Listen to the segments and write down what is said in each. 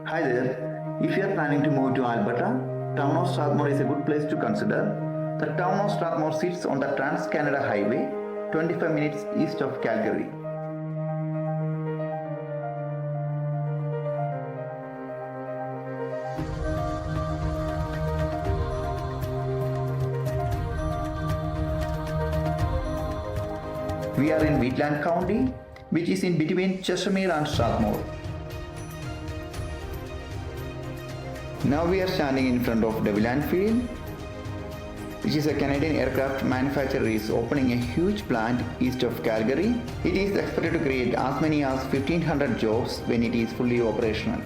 Hi there. If you are planning to move to Alberta, town of Strathmore is a good place to consider. The town of Strathmore sits on the Trans-Canada Highway, 25 minutes east of Calgary. We are in Wheatland County, which is in between Chestermere and Strathmore. Now we are standing in front of Deviland Field, which is a Canadian aircraft manufacturer is opening a huge plant east of Calgary. It is expected to create as many as 1,500 jobs when it is fully operational.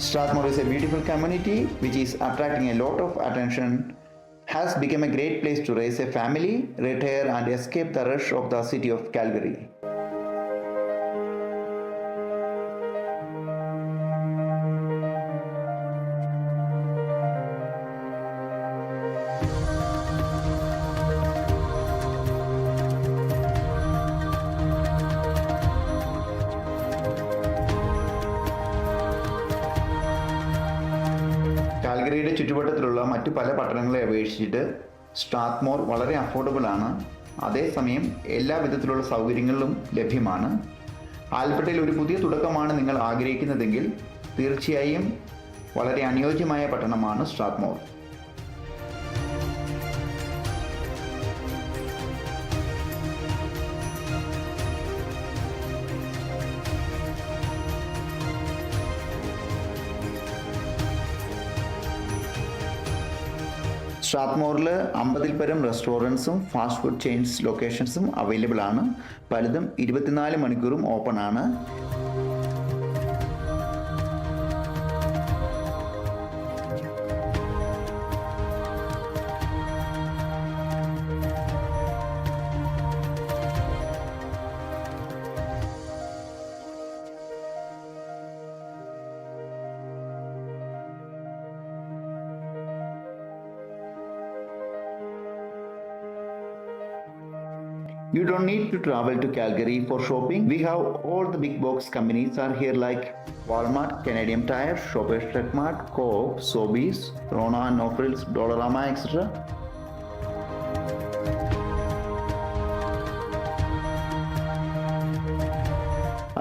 Strathmore is a beautiful community which is attracting a lot of attention, has become a great place to raise a family, retire and escape the rush of the city of Calgary. കാൽഗറിയുടെ ചുറ്റുവട്ടത്തിലുള്ള മറ്റു പല പട്ടണങ്ങളെ അപേക്ഷിച്ചിട്ട് സ്ട്രാത്മോർ വളരെ affordable ആണ്. അതേസമയം എല്ലാ വിധത്തിലുള്ള സൗകര്യങ്ങളും ലഭ്യമാണ്. ആൽബർട്ടയിൽ ഒരു പുതിയ തുടക്കമാണ് നിങ്ങൾ ആഗ്രഹിക്കുന്നതെങ്കിൽ തീർച്ചയായും വളരെ അനുയോജ്യമായ പട്ടണമാണ് സ്ട്രാത്മോർ. സ്ട്രാത്മോറിൽ 50-ൽ പരം റെസ്റ്റോറൻറ്റ്സും ഫാസ്റ്റ് ഫുഡ് ചെയിൻസ് ലൊക്കേഷൻസും അവൈലബിൾ ആണ്. പലതും 24 മണിക്കൂറും ഓപ്പൺ ആണ്. You don't need to travel to Calgary for shopping. We have all the big box companies are here like Walmart, Canadian Tire, Shoppers Drug Mart, Co-op, Sobeys, Rona, No Frills, Dollarama, etc.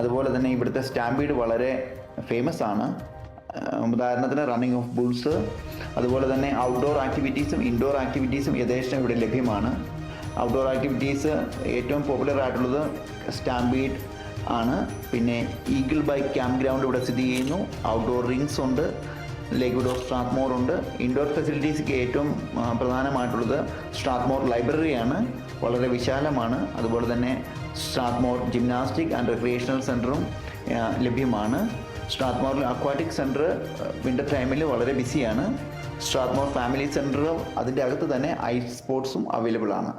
അതുപോലെ തന്നെ ഇവിടുത്തെ സ്റ്റാമ്പീഡ് വളരെ famous ആണ്. ഉദാഹരണത്തിന് running of bull's, അതുപോലെ തന്നെ outdoor ആക്ടിവിറ്റീസും indoor ആക്ടിവിറ്റീസും യഥേഷ്ടം ഇവിടെ ലഭ്യമാണ്. ഔട്ട്ഡോർ ആക്ടിവിറ്റീസ് ഏറ്റവും പോപ്പുലർ ആയിട്ടുള്ളത് സ്റ്റാമ്പീഡ് ആണ്. പിന്നെ ഈഗിൾ ബൈക്ക് ക്യാമ്പ് ഗ്രൗണ്ട് ഇവിടെ സ്ഥിതി ചെയ്യുന്നു. ഔട്ട്ഡോർ റിങ്സ് ഉണ്ട്, ലേക്ക്വുഡ് ഓഫ് സ്ട്രാത്മോർ ഉണ്ട്. ഇൻഡോർ ഫെസിലിറ്റീസ്ക്ക് ഏറ്റവും പ്രധാനമായിട്ടുള്ളത് സ്ട്രാത്മോർ ലൈബ്രറിയാണ്, വളരെ വിശാലമാണ്. അതുപോലെ തന്നെ സ്ട്രാത്മോർ ജിംനാസ്റ്റിക് ആൻഡ് റിക്രിയേഷണൽ സെൻറ്ററും ലഭ്യമാണ്. സ്ട്രാത്മോറിൽ അക്വാറ്റിക് സെൻറ്റർ വിൻ്റർ ടൈമിൽ വളരെ ബിസിയാണ്. സ്ട്രാത്മോർ ഫാമിലി സെൻറ്റർ അതിൻ്റെ അകത്ത് തന്നെ ഐസ് സ്പോർട്സും അവൈലബിൾ ആണ്.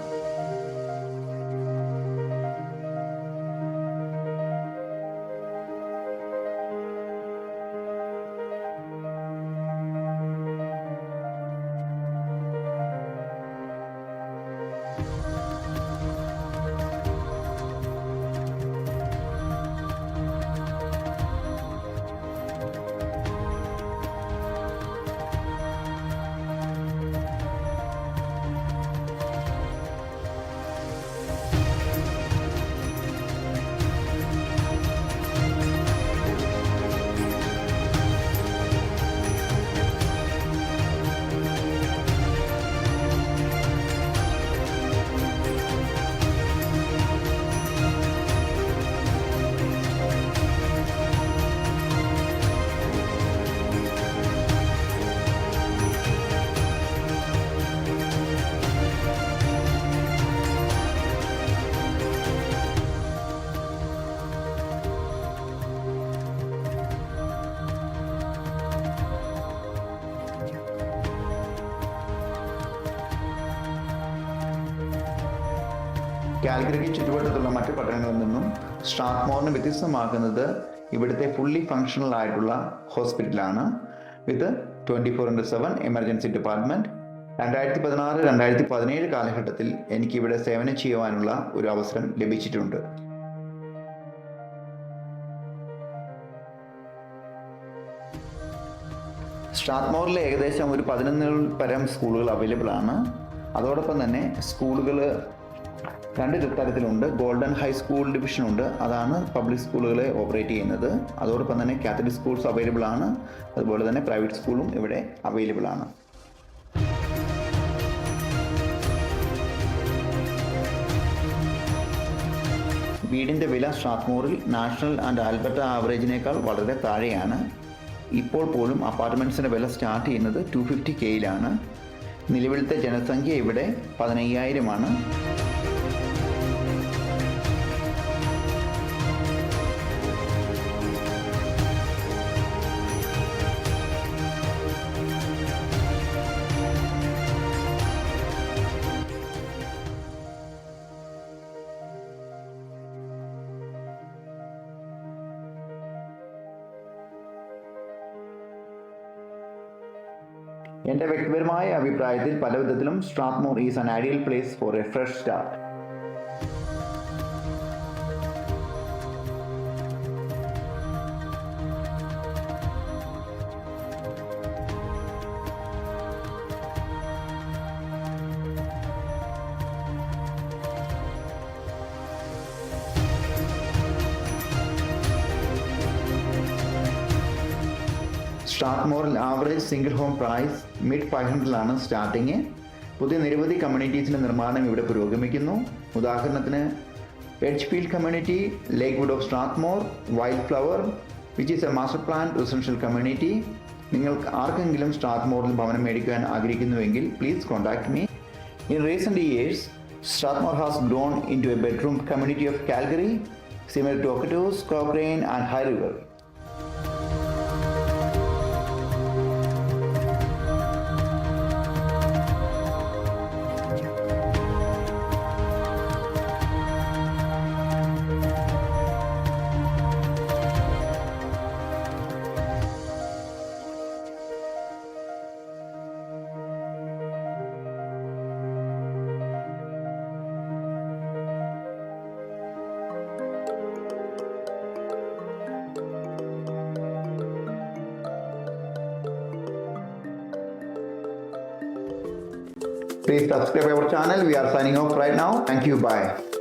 കാൽഗറിക്ക് ചുറ്റുവട്ടത്തുള്ള മറ്റു പട്ടണങ്ങളിൽ നിന്നും സ്ട്രാത്മോറിനെ വ്യത്യസ്തമാക്കുന്നത് ഇവിടുത്തെ ഫുള്ളി ഫങ്ഷണൽ ആയിട്ടുള്ള ഹോസ്പിറ്റലാണ് വിത്ത് 24/7 എമർജൻസി ഡിപ്പാർട്ട്മെൻറ്റ്. 2016-2017 കാലഘട്ടത്തിൽ എനിക്കിവിടെ സേവനം ചെയ്യുവാനുള്ള ഒരു അവസരം ലഭിച്ചിട്ടുണ്ട്. സ്ട്രാത്മോറിൽ ഏകദേശം ഒരു 11 പരം സ്കൂളുകൾ അവൈലബിൾ ആണ്. അതോടൊപ്പം തന്നെ സ്കൂളുകൾ 2 തരത്തിലുണ്ട്. ഗോൾഡൻ ഹൈസ്കൂൾ ഡിവിഷനുണ്ട്, അതാണ് പബ്ലിക് സ്കൂളുകളെ ഓപ്പറേറ്റ് ചെയ്യുന്നത്. അതോടൊപ്പം തന്നെ കാത്തലിക് സ്കൂൾസ് അവൈലബിൾ ആണ്. അതുപോലെ തന്നെ പ്രൈവറ്റ് സ്കൂളും ഇവിടെ അവൈലബിൾ ആണ്. വീടിൻ്റെ വില സ്ട്രാത്മോറിൽ നാഷണൽ ആൻഡ് ആൽബർട്ട ആവറേജിനേക്കാൾ വളരെ താഴെയാണ്. ഇപ്പോൾ പോലും അപ്പാർട്ട്മെൻറ്റ്സിൻ്റെ വില സ്റ്റാർട്ട് ചെയ്യുന്നത് 250Kയിലാണ്. നിലവിലത്തെ ജനസംഖ്യ ഇവിടെ 15,000 ആണ്. എൻ്റെ വ്യക്തിപരമായ അഭിപ്രായത്തിൽ പല വിധത്തിലും Strathmore is an ideal place for a fresh start. സ്ട്രാത്മോറിൽ average single home price mid 500 starting. പുതിയ നിരവധി കമ്മ്യൂണിറ്റീസിൻ്റെ നിർമ്മാണം ഇവിടെ പുരോഗമിക്കുന്നു. ഉദാഹരണത്തിന് Edgefield community, lake wood of Strathmore, wild flower which is a master plan residential community. നിങ്ങൾക്ക് ആർക്കെങ്കിലും സ്ട്രാത്മോറിൽ ഭവനം മേടിക്കാൻ ആഗ്രഹിക്കുന്നുവെങ്കിൽ please contact me. In recent years Strathmore has grown into a bedroom community of Calgary similar to Okotoks, Cochrane and High River. Please subscribe our channel. We are signing off right now. Thank you. Bye.